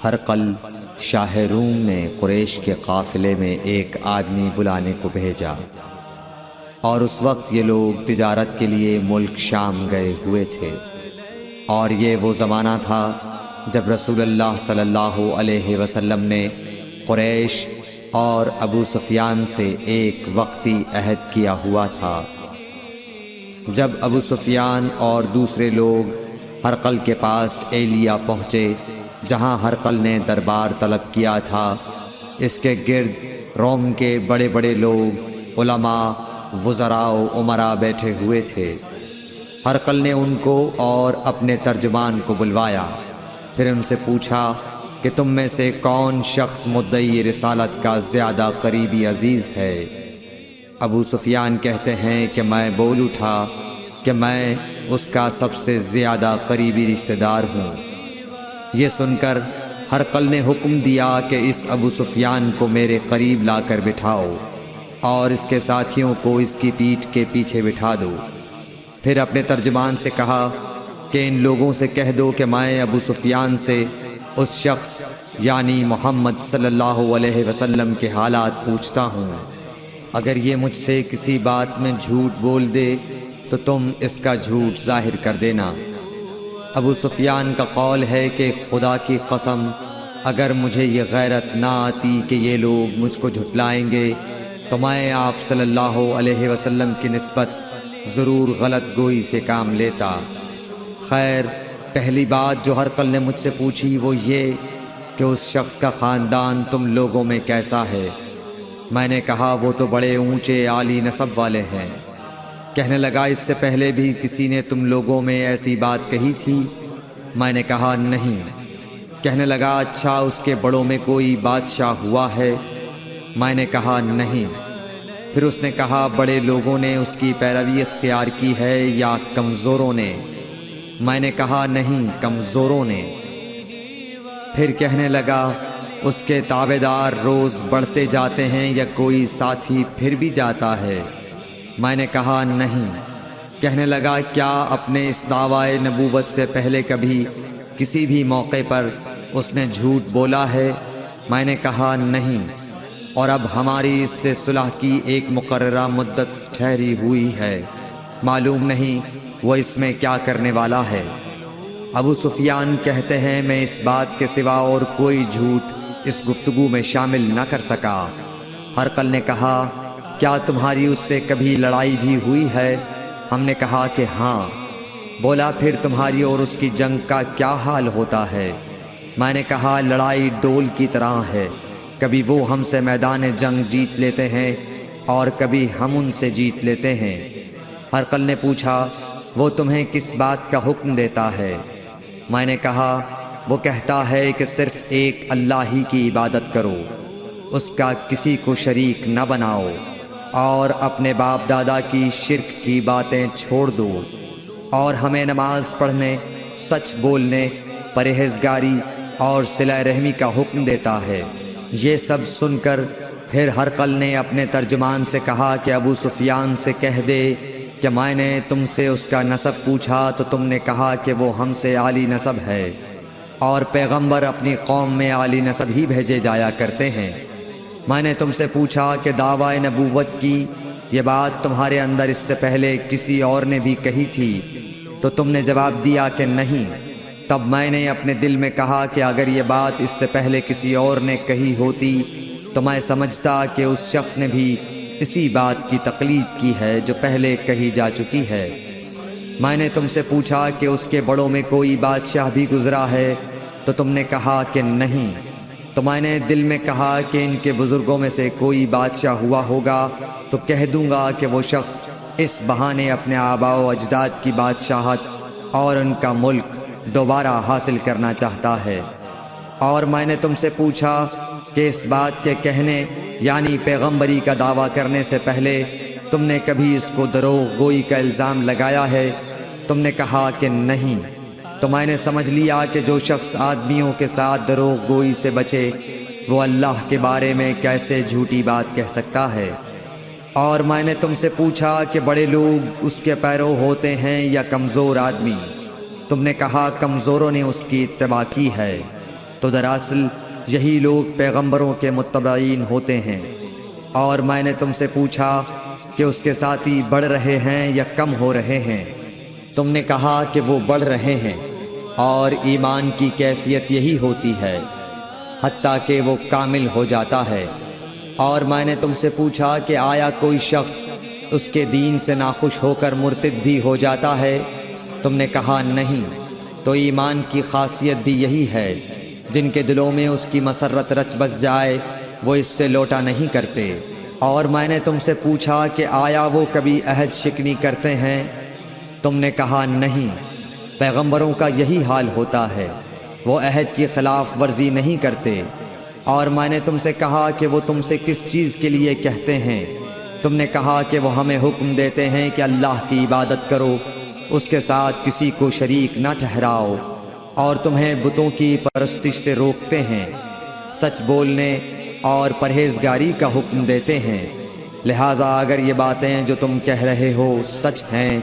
ہرقل شاہ روم نے قریش کے قافلے میں ایک آدمی بلانے کو بھیجا، اور اس وقت یہ لوگ تجارت کے لیے ملک شام گئے ہوئے تھے، اور یہ وہ زمانہ تھا جب رسول اللہ صلی اللہ علیہ وسلم نے قریش اور ابو سفیان سے ایک وقتی عہد کیا ہوا تھا۔ جب ابو سفیان اور دوسرے لوگ ہرقل کے پاس ایلیا پہنچے جہاں ہرقل نے دربار طلب کیا تھا، اس کے گرد روم کے بڑے بڑے لوگ، علماء، وزراء و امراء بیٹھے ہوئے تھے۔ ہرقل نے ان کو اور اپنے ترجمان کو بلوایا، پھر ان سے پوچھا کہ تم میں سے کون شخص مدعی رسالت کا زیادہ قریبی عزیز ہے؟ ابو سفیان کہتے ہیں کہ میں بول اٹھا کہ میں اس کا سب سے زیادہ قریبی رشتہ دار ہوں۔ یہ سن کر ہرقل نے حکم دیا کہ اس ابو سفیان کو میرے قریب لا کر بٹھاؤ اور اس کے ساتھیوں کو اس کی پیٹھ کے پیچھے بٹھا دو۔ پھر اپنے ترجمان سے کہا کہ ان لوگوں سے کہہ دو کہ میں ابو سفیان سے اس شخص یعنی محمد صلی اللہ علیہ وسلم کے حالات پوچھتا ہوں، اگر یہ مجھ سے کسی بات میں جھوٹ بول دے تو تم اس کا جھوٹ ظاہر کر دینا۔ ابو سفیان کا قول ہے کہ خدا کی قسم اگر مجھے یہ غیرت نہ آتی کہ یہ لوگ مجھ کو جھٹلائیں گے تو میں آپ صلی اللہ علیہ وسلم کی نسبت ضرور غلط گوئی سے کام لیتا۔ خیر، پہلی بات جو ہرقل نے مجھ سے پوچھی وہ یہ کہ اس شخص کا خاندان تم لوگوں میں کیسا ہے؟ میں نے کہا وہ تو بڑے اونچے عالی نسب والے ہیں۔ کہنے لگا اس سے پہلے بھی کسی نے تم لوگوں میں ایسی بات کہی تھی؟ میں نے کہا نہیں۔ کہنے لگا اچھا اس کے بڑوں میں کوئی بادشاہ ہوا ہے؟ میں نے کہا نہیں۔ پھر اس نے کہا بڑے لوگوں نے اس کی پیروی اختیار کی ہے یا کمزوروں نے؟ میں نے کہا نہیں، کمزوروں نے۔ پھر کہنے لگا اس کے تابعدار روز بڑھتے جاتے ہیں یا کوئی ساتھی پھر بھی جاتا ہے؟ میں نے کہا نہیں۔ کہنے لگا کیا اپنے اس دعوی نبوت سے پہلے کبھی کسی بھی موقع پر اس نے جھوٹ بولا ہے؟ میں نے کہا نہیں، اور اب ہماری اس سے صلح کی ایک مقررہ مدت ٹھہری ہوئی ہے، معلوم نہیں وہ اس میں کیا کرنے والا ہے۔ ابو سفیان کہتے ہیں میں اس بات کے سوا اور کوئی جھوٹ اس گفتگو میں شامل نہ کر سکا۔ ہرقل نے کہا کیا تمہاری اس سے کبھی لڑائی بھی ہوئی ہے؟ ہم نے کہا کہ ہاں۔ بولا پھر تمہاری اور اس کی جنگ کا کیا حال ہوتا ہے؟ میں نے کہا لڑائی ڈول کی طرح ہے، کبھی وہ ہم سے میدان جنگ جیت لیتے ہیں اور کبھی ہم ان سے جیت لیتے ہیں۔ ہرقل نے پوچھا وہ تمہیں کس بات کا حکم دیتا ہے؟ میں نے کہا وہ کہتا ہے کہ صرف ایک اللہ ہی کی عبادت کرو، اس کا کسی کو شریک نہ بناؤ، اور اپنے باپ دادا کی شرک کی باتیں چھوڑ دو، اور ہمیں نماز پڑھنے، سچ بولنے، پرہیزگاری اور صلہ رحمی کا حکم دیتا ہے۔ یہ سب سن کر پھر ہرقل نے اپنے ترجمان سے کہا کہ ابو سفیان سے کہہ دے کہ میں نے تم سے اس کا نسب پوچھا تو تم نے کہا کہ وہ ہم سے عالی نسب ہے، اور پیغمبر اپنی قوم میں عالی نسب ہی بھیجے جایا کرتے ہیں۔ میں نے تم سے پوچھا کہ دعوی نبوت کی یہ بات تمہارے اندر اس سے پہلے کسی اور نے بھی کہی تھی؟ تو تم نے جواب دیا کہ نہیں۔ تب میں نے اپنے دل میں کہا کہ اگر یہ بات اس سے پہلے کسی اور نے کہی ہوتی تو میں سمجھتا کہ اس شخص نے بھی اسی بات کی تقلید کی ہے جو پہلے کہی جا چکی ہے۔ میں نے تم سے پوچھا کہ اس کے بڑوں میں کوئی بادشاہ بھی گزرا ہے؟ تو تم نے کہا کہ نہیں۔ تو میں نے دل میں کہا کہ ان کے بزرگوں میں سے کوئی بادشاہ ہوا ہوگا تو کہہ دوں گا کہ وہ شخص اس بہانے اپنے آباء و اجداد کی بادشاہت اور ان کا ملک دوبارہ حاصل کرنا چاہتا ہے۔ اور میں نے تم سے پوچھا کہ اس بات کے کہنے یعنی پیغمبری کا دعویٰ کرنے سے پہلے تم نے کبھی اس کو دروغ گوئی کا الزام لگایا ہے؟ تم نے کہا کہ نہیں۔ تو میں نے سمجھ لیا کہ جو شخص آدمیوں کے ساتھ دروغ گوئی سے بچے وہ اللہ کے بارے میں کیسے جھوٹی بات کہہ سکتا ہے۔ اور میں نے تم سے پوچھا کہ بڑے لوگ اس کے پیرو ہوتے ہیں یا کمزور آدمی؟ تم نے کہا کمزوروں نے اس کی اتباع کی ہے۔ تو دراصل یہی لوگ پیغمبروں کے متبعین ہوتے ہیں۔ اور میں نے تم سے پوچھا کہ اس کے ساتھی بڑھ رہے ہیں یا کم ہو رہے ہیں؟ تم نے کہا کہ وہ بڑھ رہے ہیں، اور ایمان کی کیفیت یہی ہوتی ہے حتیٰ کہ وہ کامل ہو جاتا ہے۔ اور میں نے تم سے پوچھا کہ آیا کوئی شخص اس کے دین سے ناخوش ہو کر مرتد بھی ہو جاتا ہے؟ تم نے کہا نہیں۔ تو ایمان کی خاصیت بھی یہی ہے، جن کے دلوں میں اس کی مسرت رچ بس جائے وہ اس سے لوٹا نہیں کرتے۔ اور میں نے تم سے پوچھا کہ آیا وہ کبھی عہد شکنی کرتے ہیں؟ تم نے کہا نہیں۔ پیغمبروں کا یہی حال ہوتا ہے، وہ عہد کی خلاف ورزی نہیں کرتے۔ اور میں نے تم سے کہا کہ وہ تم سے کس چیز کے لیے کہتے ہیں؟ تم نے کہا کہ وہ ہمیں حکم دیتے ہیں کہ اللہ کی عبادت کرو، اس کے ساتھ کسی کو شریک نہ ٹھہراؤ، اور تمہیں بتوں کی پرستش سے روکتے ہیں، سچ بولنے اور پرہیزگاری کا حکم دیتے ہیں۔ لہٰذا اگر یہ باتیں جو تم کہہ رہے ہو سچ ہیں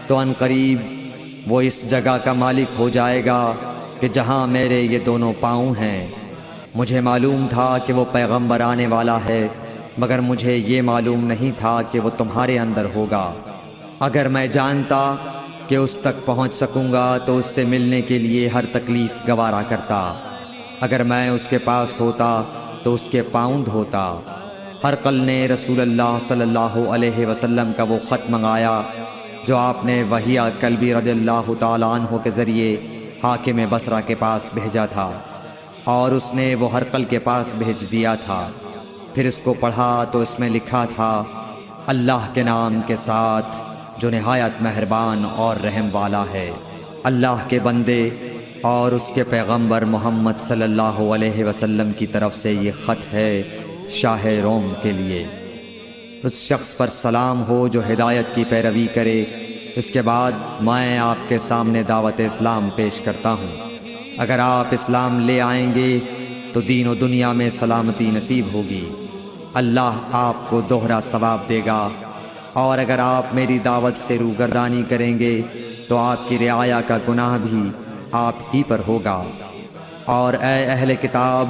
تو ان قریب وہ اس جگہ کا مالک ہو جائے گا کہ جہاں میرے یہ دونوں پاؤں ہیں۔ مجھے معلوم تھا کہ وہ پیغمبر آنے والا ہے، مگر مجھے یہ معلوم نہیں تھا کہ وہ تمہارے اندر ہوگا۔ اگر میں جانتا کہ اس تک پہنچ سکوں گا تو اس سے ملنے کے لیے ہر تکلیف گوارا کرتا۔ اگر میں اس کے پاس ہوتا تو اس کے پاؤں دھوتا۔ ہرقل نے رسول اللہ صلی اللہ علیہ وسلم کا وہ خط منگایا جو آپ نے وحیہ کلبی رضی اللہ تعالیٰ عنہ کے ذریعے حاکم بصرہ کے پاس بھیجا تھا، اور اس نے وہ ہرقل کے پاس بھیج دیا تھا۔ پھر اس کو پڑھا تو اس میں لکھا تھا، اللہ کے نام کے ساتھ جو نہایت مہربان اور رحم والا ہے۔ اللہ کے بندے اور اس کے پیغمبر محمد صلی اللہ علیہ وسلم کی طرف سے یہ خط ہے شاہ روم کے لیے۔ اس شخص پر سلام ہو جو ہدایت کی پیروی کرے۔ اس کے بعد میں آپ کے سامنے دعوت اسلام پیش کرتا ہوں۔ اگر آپ اسلام لے آئیں گے تو دین و دنیا میں سلامتی نصیب ہوگی، اللہ آپ کو دوہرا ثواب دے گا۔ اور اگر آپ میری دعوت سے روگردانی کریں گے تو آپ کی رعایا کا گناہ بھی آپ ہی پر ہوگا۔ اور اے اہل کتاب،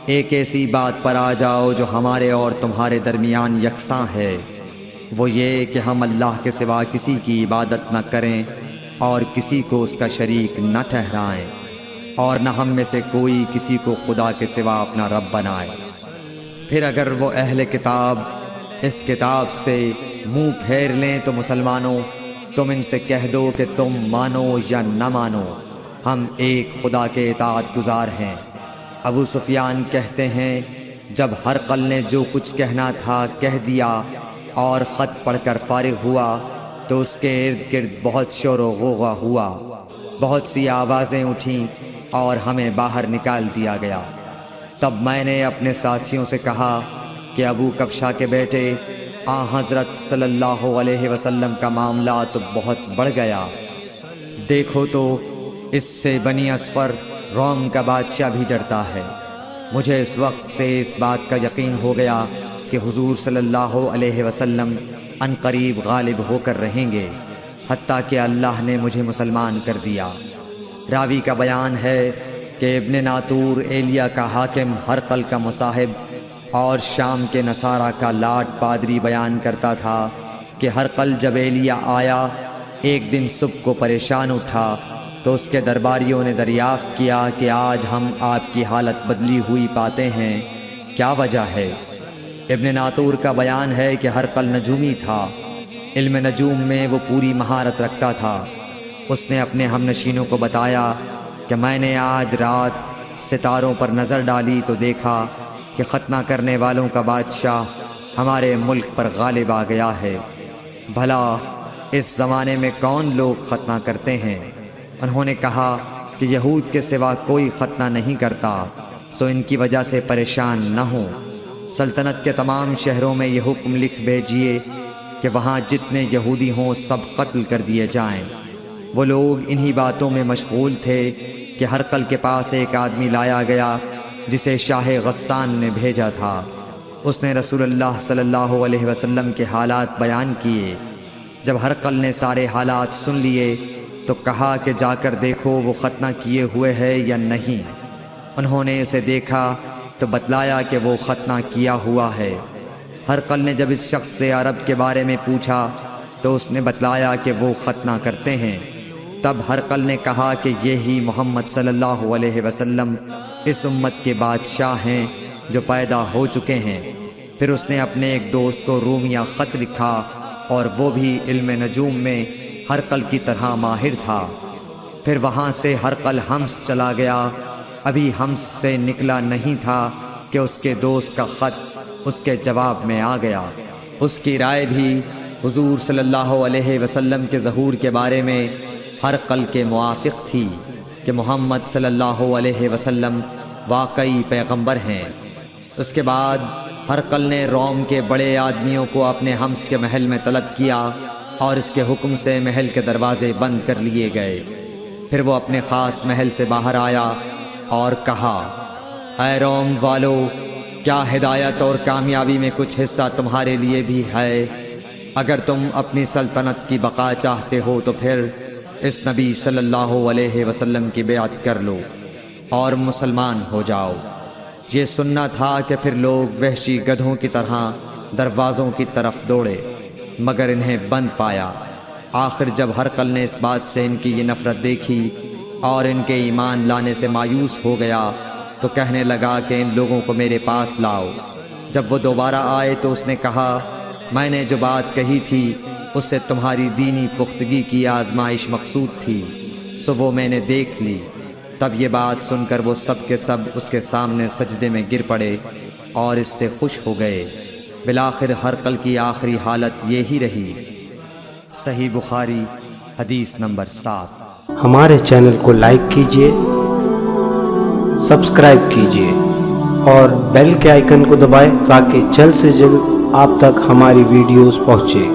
ایک ایسی بات پر آ جاؤ جو ہمارے اور تمہارے درمیان یکساں ہے، وہ یہ کہ ہم اللہ کے سوا کسی کی عبادت نہ کریں اور کسی کو اس کا شریک نہ ٹھہرائیں، اور نہ ہم میں سے کوئی کسی کو خدا کے سوا اپنا رب بنائے۔ پھر اگر وہ اہل کتاب اس کتاب سے منہ پھیر لیں تو مسلمانوں، تم ان سے کہہ دو کہ تم مانو یا نہ مانو، ہم ایک خدا کے اطاعت گزار ہیں۔ ابو سفیان کہتے ہیں، جب ہرقل نے جو کچھ کہنا تھا کہہ دیا اور خط پڑھ کر فارغ ہوا تو اس کے ارد گرد بہت شور و غوغا ہوا، بہت سی آوازیں اٹھیں اور ہمیں باہر نکال دیا گیا۔ تب میں نے اپنے ساتھیوں سے کہا کہ ابو کبشہ کے بیٹے حضرت صلی اللہ علیہ وسلم کا معاملہ تو بہت بڑھ گیا۔ دیکھو تو اس سے بنی اصفر روم کا بادشاہ بھی ڈرتا ہے۔ مجھے اس وقت سے اس بات کا یقین ہو گیا کہ حضور صلی اللہ علیہ وسلم ان قریب غالب ہو کر رہیں گے، حتیٰ کہ اللہ نے مجھے مسلمان کر دیا۔ راوی کا بیان ہے کہ ابن ناطور ایلیا کا حاکم ہرقل کا مصاحب اور شام کے نصارہ کا لاٹ پادری بیان کرتا تھا کہ ہرقل جب ایلیا آیا ایک دن صبح کو پریشان اٹھا تو اس کے درباریوں نے دریافت کیا کہ آج ہم آپ کی حالت بدلی ہوئی پاتے ہیں، کیا وجہ ہے؟ ابن ناطور کا بیان ہے کہ ہرقل نجومی تھا، علم نجوم میں وہ پوری مہارت رکھتا تھا۔ اس نے اپنے ہم نشینوں کو بتایا کہ میں نے آج رات ستاروں پر نظر ڈالی تو دیکھا کہ ختنہ کرنے والوں کا بادشاہ ہمارے ملک پر غالب آ گیا ہے۔ بھلا اس زمانے میں کون لوگ ختنہ کرتے ہیں؟ انہوں نے کہا کہ یہود کے سوا کوئی ختنہ نہیں کرتا، سو ان کی وجہ سے پریشان نہ ہوں۔ سلطنت کے تمام شہروں میں یہ حکم لکھ بھیجیے کہ وہاں جتنے یہودی ہوں سب قتل کر دیے جائیں۔ وہ لوگ انہی باتوں میں مشغول تھے کہ ہرقل کے پاس ایک آدمی لایا گیا جسے شاہ غسان نے بھیجا تھا۔ اس نے رسول اللہ صلی اللہ علیہ وسلم کے حالات بیان کیے۔ جب ہرقل نے سارے حالات سن لیے تو کہا کہ جا کر دیکھو وہ ختنہ کیے ہوئے ہے یا نہیں۔ انہوں نے اسے دیکھا تو بتلایا کہ وہ ختنہ کیا ہوا ہے۔ ہرقل نے جب اس شخص سے عرب کے بارے میں پوچھا تو اس نے بتلایا کہ وہ ختنہ کرتے ہیں۔ تب ہرقل نے کہا کہ یہی محمد صلی اللہ علیہ وسلم اس امت کے بادشاہ ہیں جو پیدا ہو چکے ہیں۔ پھر اس نے اپنے ایک دوست کو رومیہ خط لکھا، اور وہ بھی علم نجوم میں ہرقل کی طرح ماہر تھا۔ پھر وہاں سے ہرقل حمص چلا گیا۔ ابھی حمص سے نکلا نہیں تھا کہ اس کے دوست کا خط اس کے جواب میں آ گیا۔ اس کی رائے بھی حضور صلی اللہ علیہ وسلم کے ظہور کے بارے میں ہرقل کے موافق تھی کہ محمد صلی اللہ علیہ وسلم واقعی پیغمبر ہیں۔ اس کے بعد ہرقل نے روم کے بڑے آدمیوں کو اپنے حمص کے محل میں طلب کیا اور اس کے حکم سے محل کے دروازے بند کر لیے گئے۔ پھر وہ اپنے خاص محل سے باہر آیا اور کہا، اے روم والو، کیا ہدایت اور کامیابی میں کچھ حصہ تمہارے لیے بھی ہے؟ اگر تم اپنی سلطنت کی بقا چاہتے ہو تو پھر اس نبی صلی اللہ علیہ وسلم کی بیعت کر لو اور مسلمان ہو جاؤ۔ یہ سننا تھا کہ پھر لوگ وحشی گدھوں کی طرح دروازوں کی طرف دوڑے، مگر انہیں بند پایا۔ آخر جب ہرقل نے اس بات سے ان کی یہ نفرت دیکھی اور ان کے ایمان لانے سے مایوس ہو گیا تو کہنے لگا کہ ان لوگوں کو میرے پاس لاؤ۔ جب وہ دوبارہ آئے تو اس نے کہا، میں نے جو بات کہی تھی اس سے تمہاری دینی پختگی کی آزمائش مقصود تھی، سو وہ میں نے دیکھ لی۔ تب یہ بات سن کر وہ سب کے سب اس کے سامنے سجدے میں گر پڑے اور اس سے خوش ہو گئے۔ بالآخر ہرقل کی آخری حالت یہی رہی۔ صحیح بخاری حدیث نمبر 7۔ ہمارے چینل کو لائک کیجئے، سبسکرائب کیجئے اور بیل کے آئیکن کو دبائیں تاکہ جلد سے جلد آپ تک ہماری ویڈیوز پہنچے۔